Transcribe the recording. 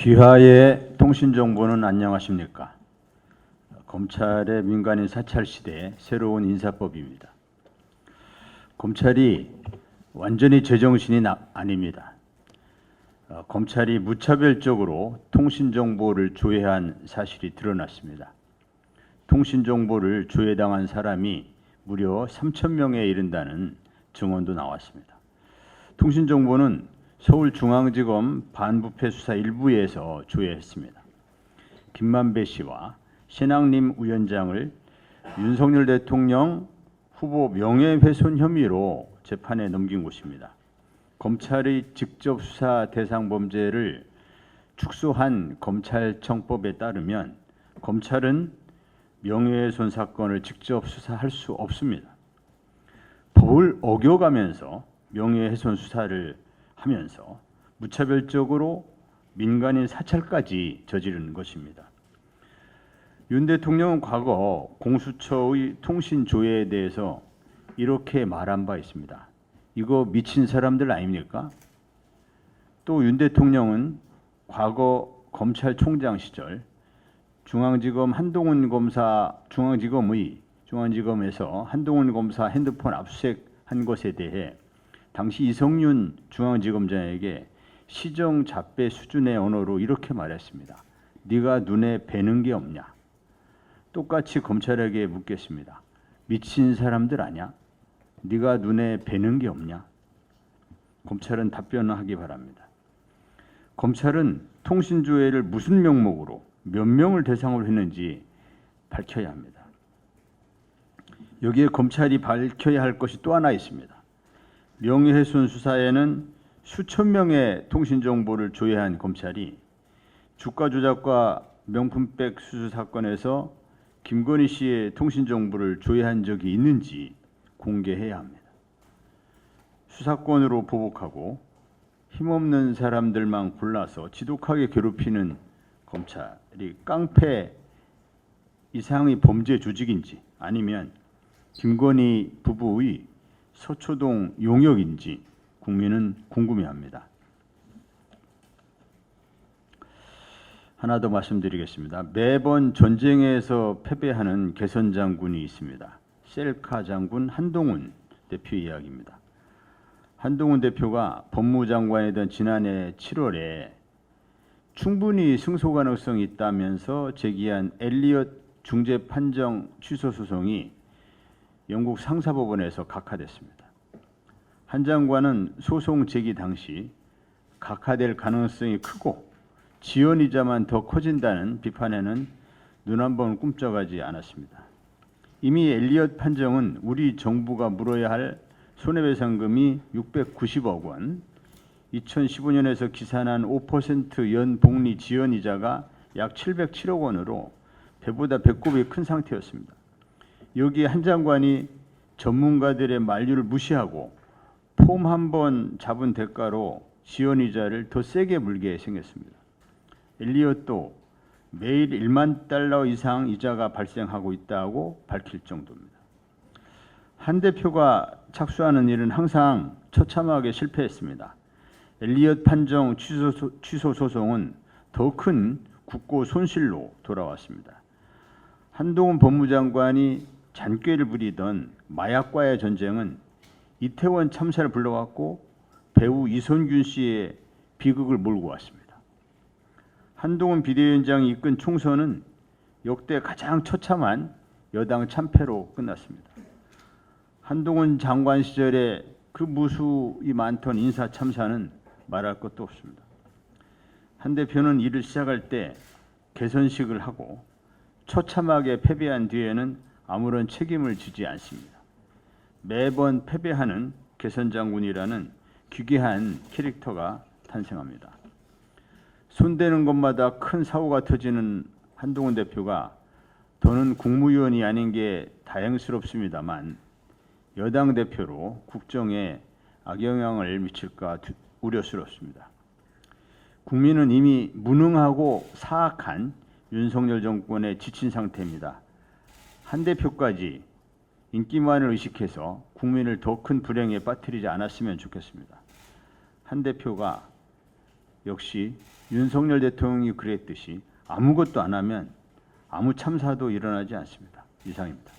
귀하의 통신정보는 안녕하십니까? 검찰의 민간인 사찰 시대의 새로운 인사법입니다. 검찰이 완전히 제정신이 아닙니다. 검찰이 무차별적으로 통신정보를 조회한 사실이 드러났습니다. 통신정보를 조회당한 사람이 무려 3,000명에 이른다는 증언도 나왔습니다. 통신정보는 서울중앙지검 반부패 수사 1부에서 조회했습니다. 김만배 씨와 신학림 위원장을 윤석열 대통령 후보 명예훼손 혐의로 재판에 넘긴 곳입니다. 검찰의 직접 수사 대상 범죄를 축소한 검찰청법에 따르면 검찰은 명예훼손 사건을 직접 수사할 수 없습니다. 법을 어겨가면서 명예훼손 수사를 하면서 무차별적으로 민간인 사찰까지 저지른 것입니다. 윤 대통령은 과거 공수처의 통신 조회에 대해서 이렇게 말한 바 있습니다. 이거 미친 사람들 아닙니까? 또 윤 대통령은 과거 검찰총장 시절 중앙지검 한동훈 검사 중앙지검에서 한동훈 검사 핸드폰 압수수색한 것에 대해 당시 이성윤 중앙지검장에게 시정잡배 수준의 언어로 이렇게 말했습니다. 네가 눈에 뵈는 게 없냐? 똑같이 검찰에게 묻겠습니다. 미친 사람들 아냐? 네가 눈에 뵈는 게 없냐? 검찰은 답변하기 바랍니다. 검찰은 통신조회를 무슨 명목으로 몇 명을 대상으로 했는지 밝혀야 합니다. 여기에 검찰이 밝혀야 할 것이 또 하나 있습니다. 명예훼손 수사에는 수천 명의 통신정보를 조회한 검찰이 주가 조작과 명품백 수수 사건에서 김건희 씨의 통신정보를 조회한 적이 있는지 공개해야 합니다. 수사권으로 보복하고 힘없는 사람들만 골라서 지독하게 괴롭히는 검찰이 깡패 이상의 범죄 조직인지 아니면 김건희 부부의 서초동 용역인지 국민은 궁금해합니다. 하나 더 말씀드리겠습니다. 매번 전쟁에서 패배하는 개선 장군이 있습니다. 셀카 장군 한동훈 대표 이야기입니다. 한동훈 대표가 법무장관이던 지난해 7월에 충분히 승소 가능성이 있다면서 제기한 엘리엇 중재 판정 취소 소송이 영국 상사법원에서 각하됐습니다. 한 장관은 소송 제기 당시 각하될 가능성이 크고 지연이자만 더 커진다는 비판에는 눈 한 번 꿈쩍하지 않았습니다. 이미 엘리엇 판정은 우리 정부가 물어야 할 손해배상금이 690억 원, 2015년에서 기산한 5% 연복리 지연이자가 약 707억 원으로 배보다 배꼽이 큰 상태였습니다. 여기에 한 장관이 전문가들의 만류를 무시하고 폼 한 번 잡은 대가로 지연이자를 더 세게 물게 생겼습니다. 엘리엇도 매일 1만 달러 이상 이자가 발생하고 있다고 밝힐 정도입니다. 한 대표가 착수하는 일은 항상 처참하게 실패했습니다. 엘리엇 판정 취소 소송은 더 큰 국고 손실로 돌아왔습니다. 한동훈 법무장관이 잔꾀를 부리던 마약과의 전쟁은 이태원 참사를 불러왔고 배우 이선균 씨의 비극을 몰고 왔습니다. 한동훈 비대위원장이 이끈 총선은 역대 가장 처참한 여당 참패로 끝났습니다. 한동훈 장관 시절에 그 무수히 많던 인사 참사는 말할 것도 없습니다. 한 대표는 일을 시작할 때 개선식을 하고 처참하게 패배한 뒤에는 아무런 책임을 지지 않습니다. 매번 패배하는 개선장군이라는 기괴한 캐릭터가 탄생합니다. 손대는 것마다 큰 사고가 터지는 한동훈 대표가 더는 국무위원이 아닌 게 다행스럽습니다만 여당 대표로 국정에 악영향을 미칠까 우려스럽습니다. 국민은 이미 무능하고 사악한 윤석열 정권에 지친 상태입니다. 한 대표까지 인기만을 의식해서 국민을 더 큰 불행에 빠뜨리지 않았으면 좋겠습니다. 한 대표가 역시 윤석열 대통령이 그랬듯이 아무것도 안 하면 아무 참사도 일어나지 않습니다. 이상입니다.